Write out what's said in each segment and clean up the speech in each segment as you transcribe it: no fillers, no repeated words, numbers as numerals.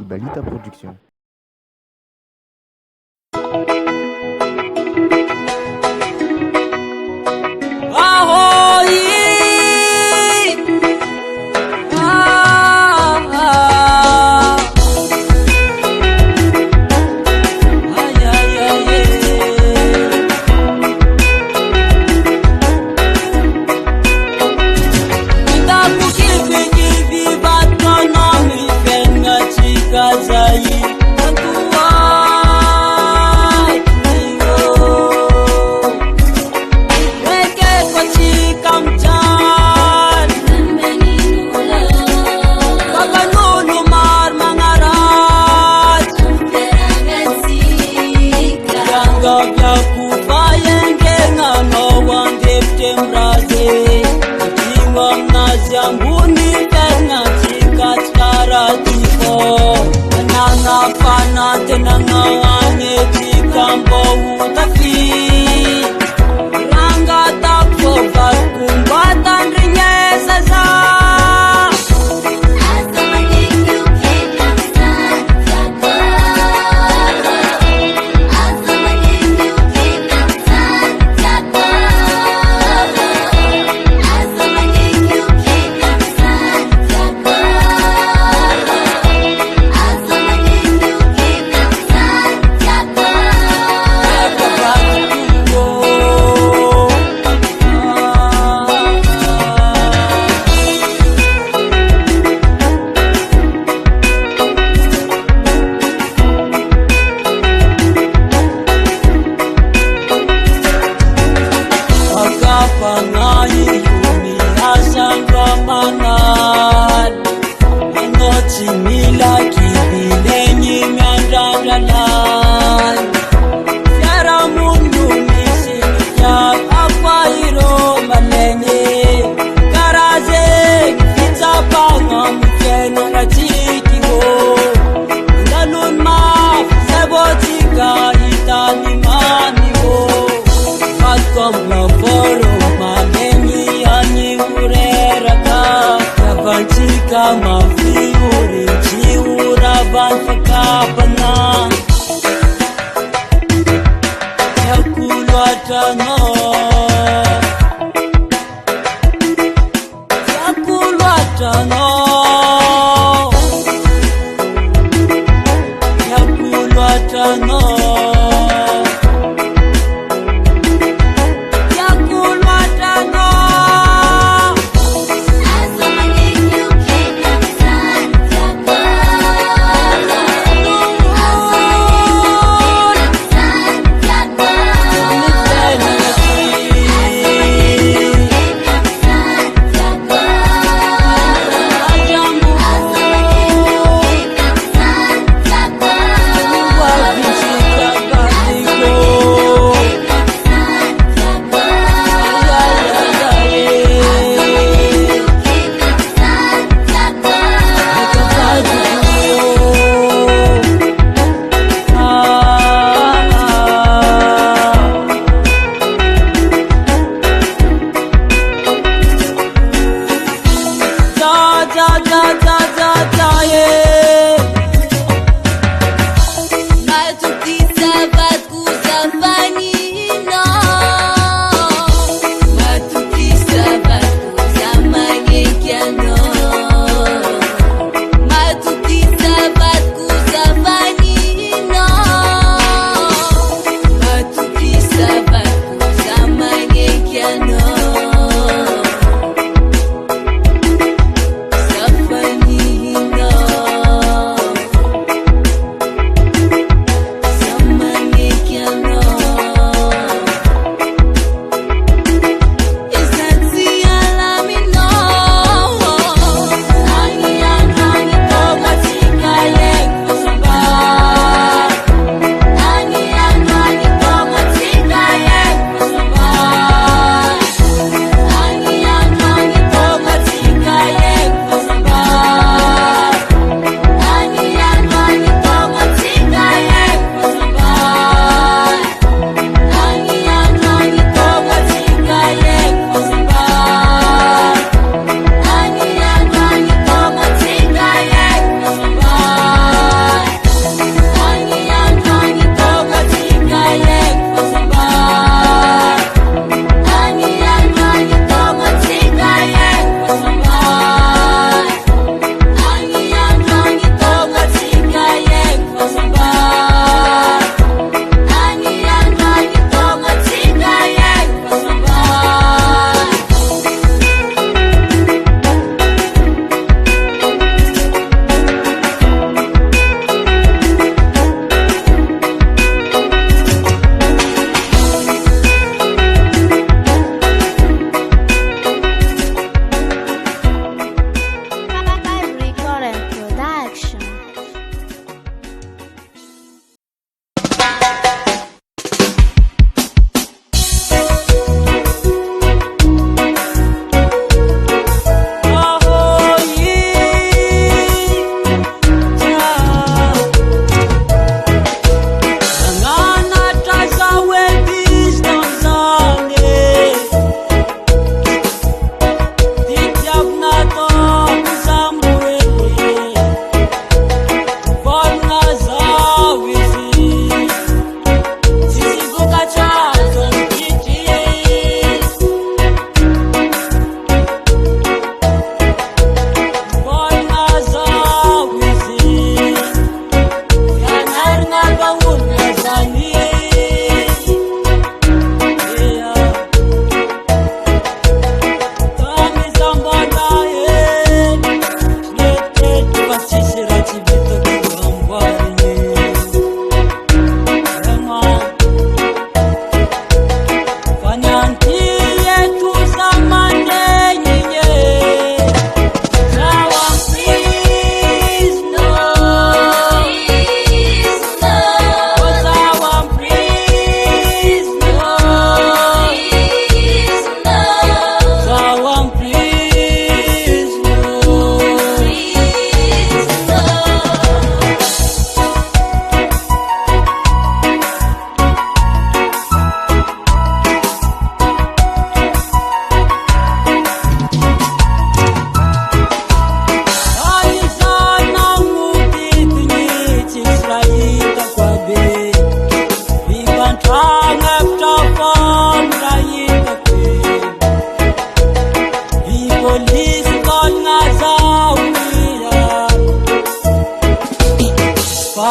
Ibalita Production.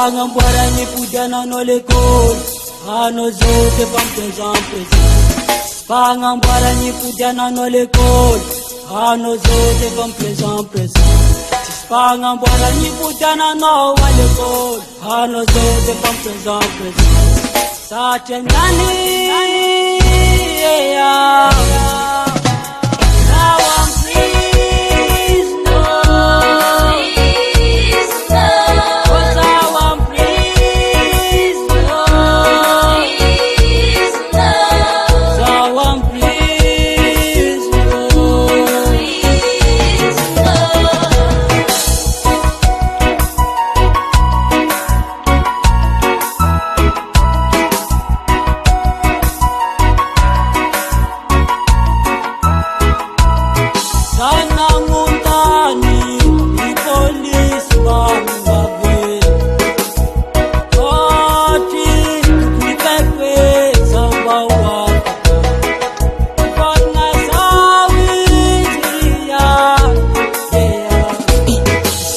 Pangamboaragny podiananao lekôly, anao zao defa miprésent. Pangamboaragny podiananao lekôly, anao zao defa miprésent. Pangamboaragny podiananao a lekôly, anao zao defa miprésent. Satria ngany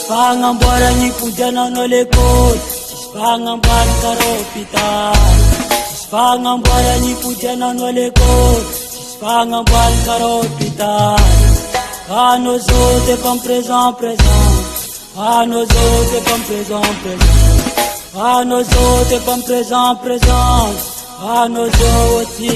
Pangamboaragny podiananao lekôly, tsisy pagnambany kara hôpitaly. Tsisy pagnamboaragny podiananao lekôly, tsisy pagnambany kara hôpitaly. Anao zao defa miprésent, anao zao defa miprésent, anao zao defa miprésent, anao zao aty.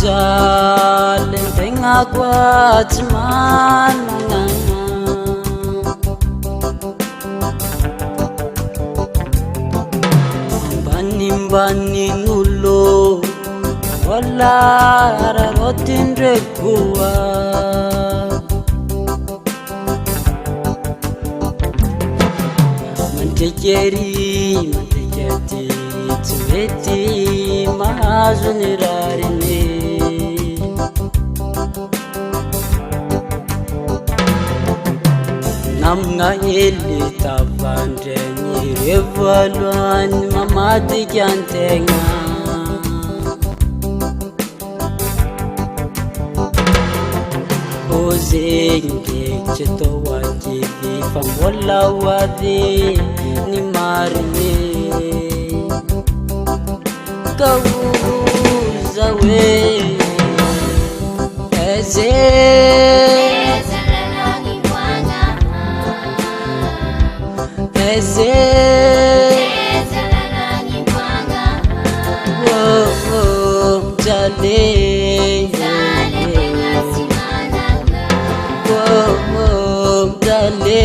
mafijale ntenga kwathi manana mbani nulo wala rarotindre kuwa mantekeri Eti mahazunirarine namna ele tavandre nirevalwani mamadi kyantenga ozenge chetowakivi fambola wadhi ni marine Kauza we eze eze oh jale oh jale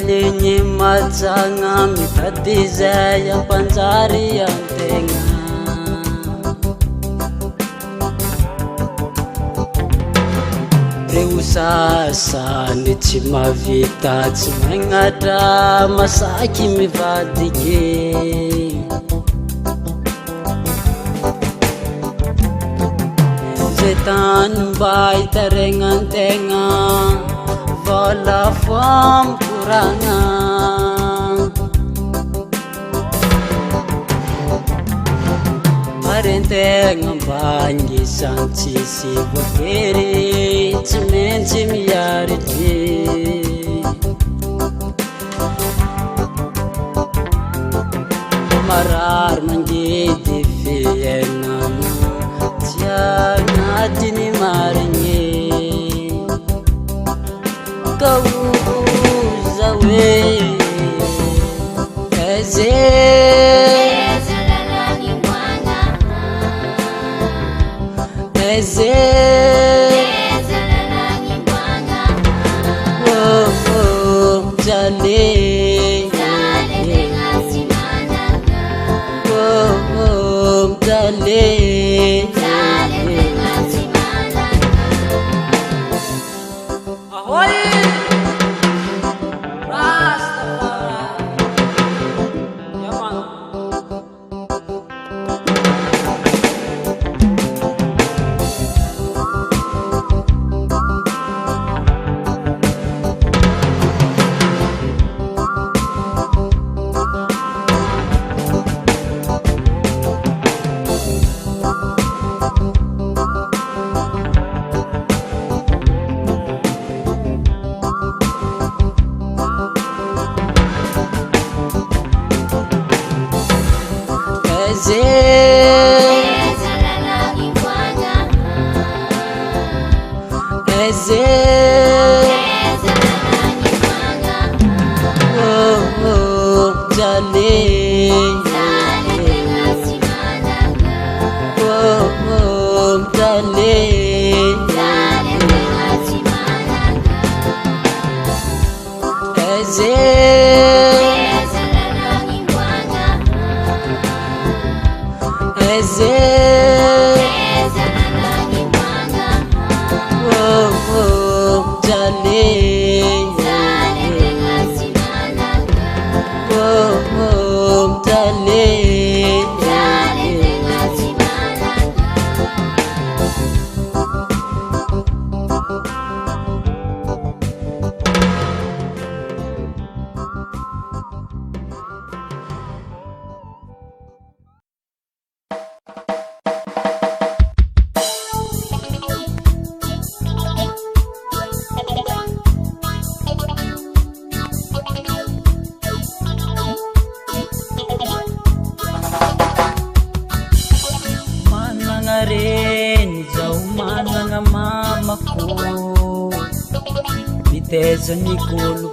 Lenye matsanga mitadize ya panzari ya ntenga Reusasa nichimavita chimengata masaki mivadike Zetan bai tarengan tenga Vala fam kuranga Marente ngambangi santi si bokeri Timenci miyariti Marar manggidi fiyenam Tiana dini maringi Kauza we eze eze oh jale oh jale ahoy eze oh jale oh jale eze eze oh jale oh jale Viteza ni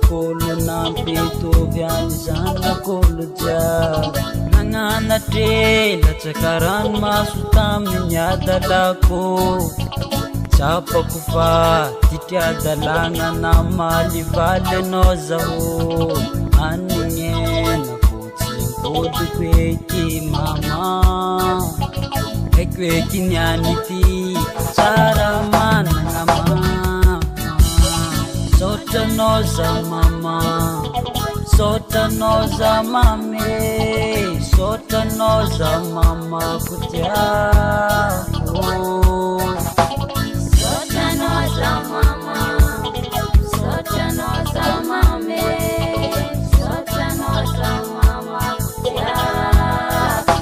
kolo nampitovy zanak'olo jiaby. Nagnana trela tsakarano maso tamin'ny adalako. Tsapako fa titry adalagna namalivaly anao zaho. Anignenako tsy mpodiko eky mama. Haiko eky nian'ity tsara managna mama. Saotranao za mama, saotranao za mame, saotranao za mamako tiako. Saotranao za mama, saotranao za mame, saotranao za mamako tiako.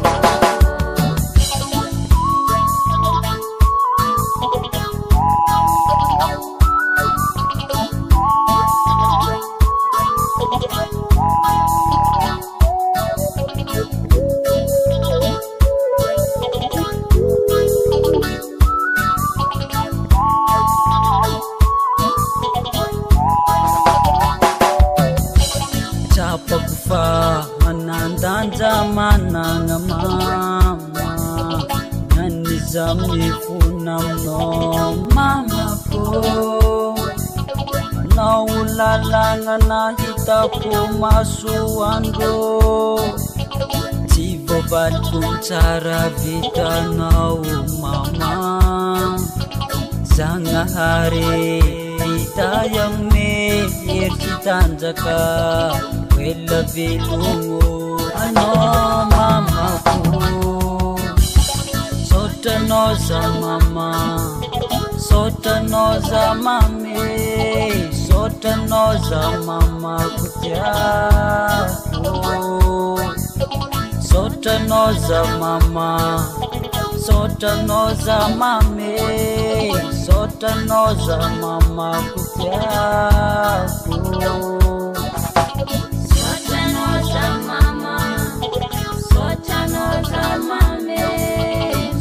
Tsapako fa manandanja managna mama. Naniza mifona aminao mamako. Manao lalagna nahitako masoandro. Tsy voavaliko tsara vitanao mama. Zagnahary hitay ame hery tanjaka. Wela velogno anao mamako. Saotranao za mama, saotranao za mame, saotranao za mamako tiako. Saotranao za mama, saotranao za mame, saotranao za mamako tiako. Saotranao za mama, saotranao za mame,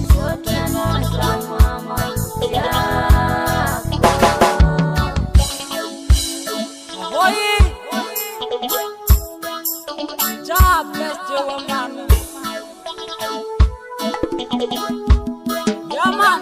saotranao za mamako tiako. Ahoy! God bless you, man. Yeah, man.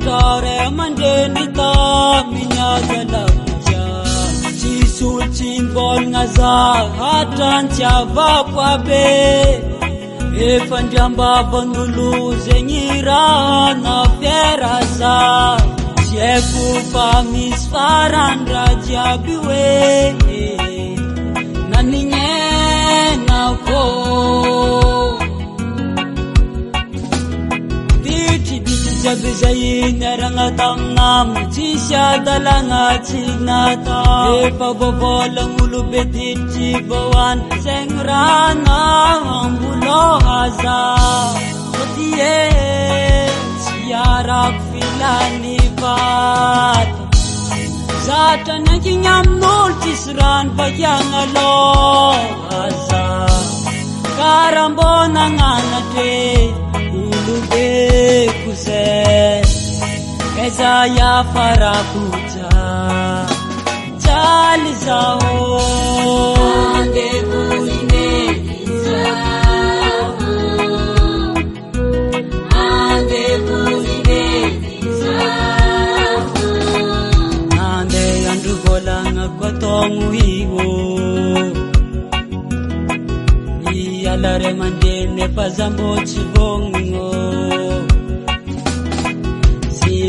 Tore mandeni ta minya dalaja Jisu chimbon ngaza hatan chava pabe Efandiamba bandulu zenyira na perasa Shefu pamis farandra jabiwe Naninye na ko Biti biti jiaby zay niaragna taminamo tsisy adalagna tsy natao. Efa voavôlagn'olo be dilitry voany zegny raha nambolôha zaho. Sady tsy arako filany vato, zatra niankigny amin'olo tsisy rano vakiagna aloha zaho. Kara mbô nagnanatre olo be kozay, kaiza iafarako jaly zaho. Andevozine zaho, andevozine zaho. Nandeha andro vôlagnako ataogno io, iala ray aman-dreny nefa za mbô tsy vognogno.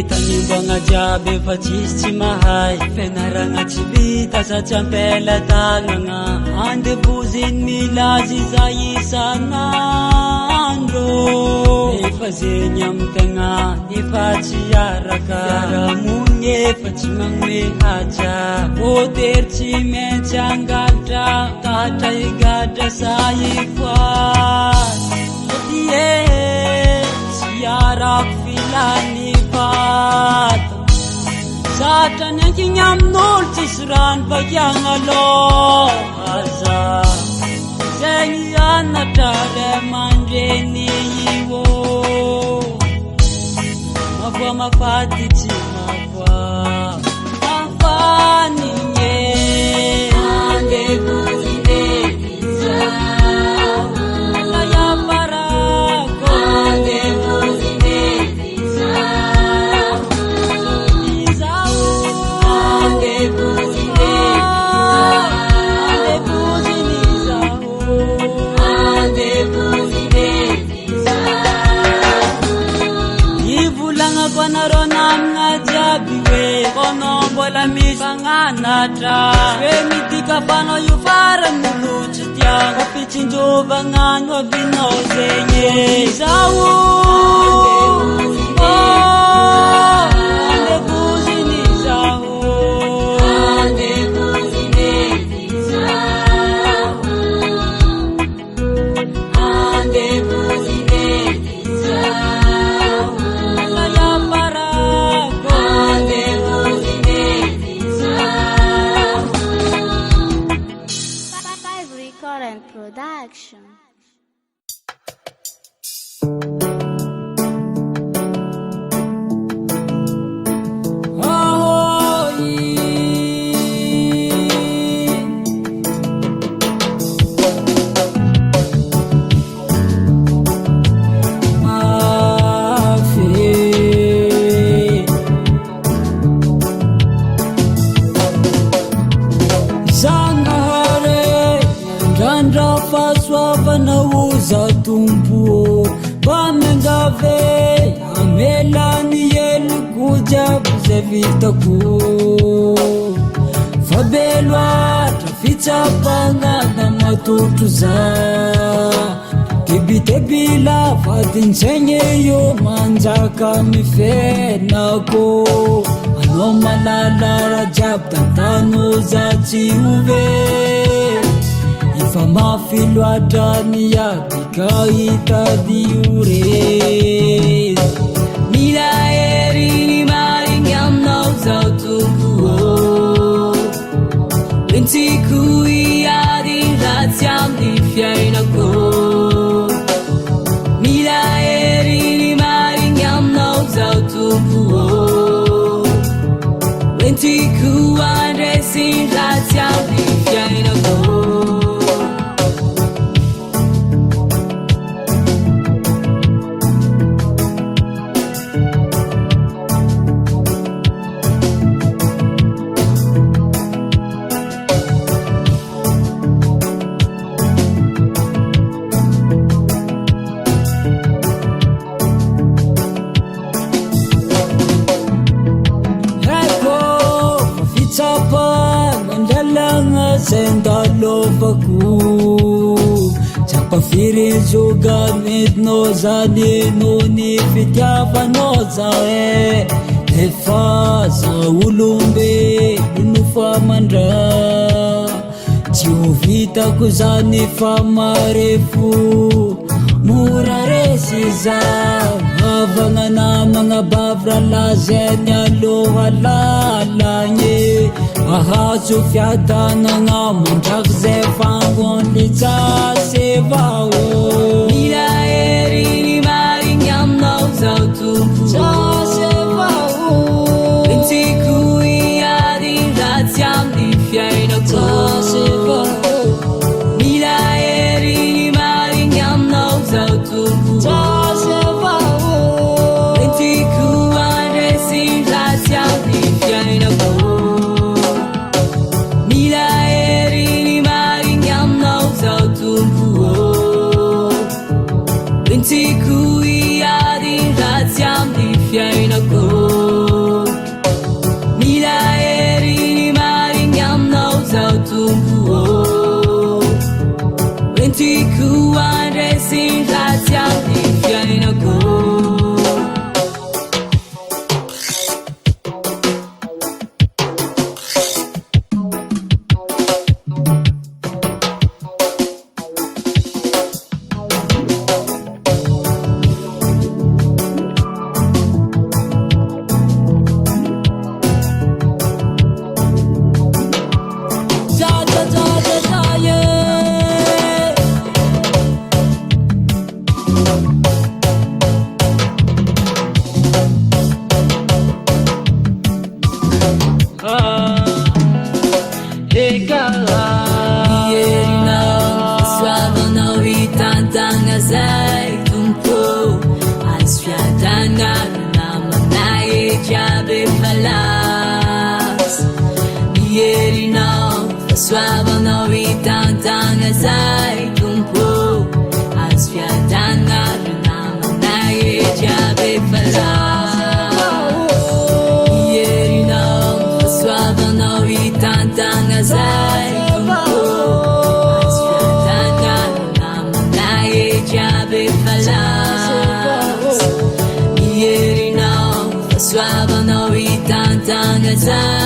Tanimboagna jiaby efa tsisy tsy mahay, fianaragna tsy vita sa tsy ampela tagnagna. Andevoziny milazy za isan'andro, efa zegny amy tegna efa tsy araka. Fiarahamony efa tsy magnome haja, voatery tsy maintsy angalatra, tahatra higadra sa ifoazy. Sady tsy arako filany vato, zatra niankigny amin'olo tsisy rano vakiagna aloha zaho. Zegny anatra ray aman-dreny io, mavoa mafaty tsy mavoa mafanigny. Andevozine zaho, iafarako andevozine zaho, zaho. andevozine zaho, andevozine zaho. Ivolagnako anarô namagna jiaby hoe kono mbola misy fagnanatra, hoe midikapanao io faran'olo tsy tiako, ampitsinjovanano avinao zegny zaho. Andevoziny zaho, Andevozine zaho, andevozine zaho, iafarako andevozine zaho. Five Record and Production. Za tumpo bamengave amelani yelu kujabu ze vitako, fabelwa trafitsa panga na matutu za tebitebila fadinsenye yo manjaka mifenako. Ano malalara jab tantano za tsiuve, ifa mafiloatrany aby kahitadiore. Mila hery marigny aminao zao tompo, lentsiko hiady ratsy amin'ny fiainako. Mila hery marigny aminao zao tompo, lentsiko andresy ratsy amin'ny fiainako. Sendalovako Pafiry jogamedinao zany no ny fitiavanao zao efa za olombelogno fa mandra tsy ho vitako zany fa marefo mora resy za havagna namagna bavy lazany aloha lalagny ahazo fiadanagna mandraky zay fangonly jasy vao mila hery ny marigny aminao zao tompo jasy vao entiko hiady ratsy amin'ny fiainako jasy vao mila hery ny marigny aminao zao tompo jasy vao entiko handresy ratsy amin'ny fiainako mila hery ny marigny aminao zao tompo entiko hiady ratsy amin'ny fiainako mila hery ny marigny aminao zao tompo entiko handresy ratsy amin'ny fiainako Herinao soavanao hitantagna zay tompo azo fiadagna namanay jiaby efa lasa herinao soavanao hitantagna zay tompo azo fiadagna namanay jiaby efa lasa herinao soavanao hitantagna zay Herinao soavanao hitantagna zay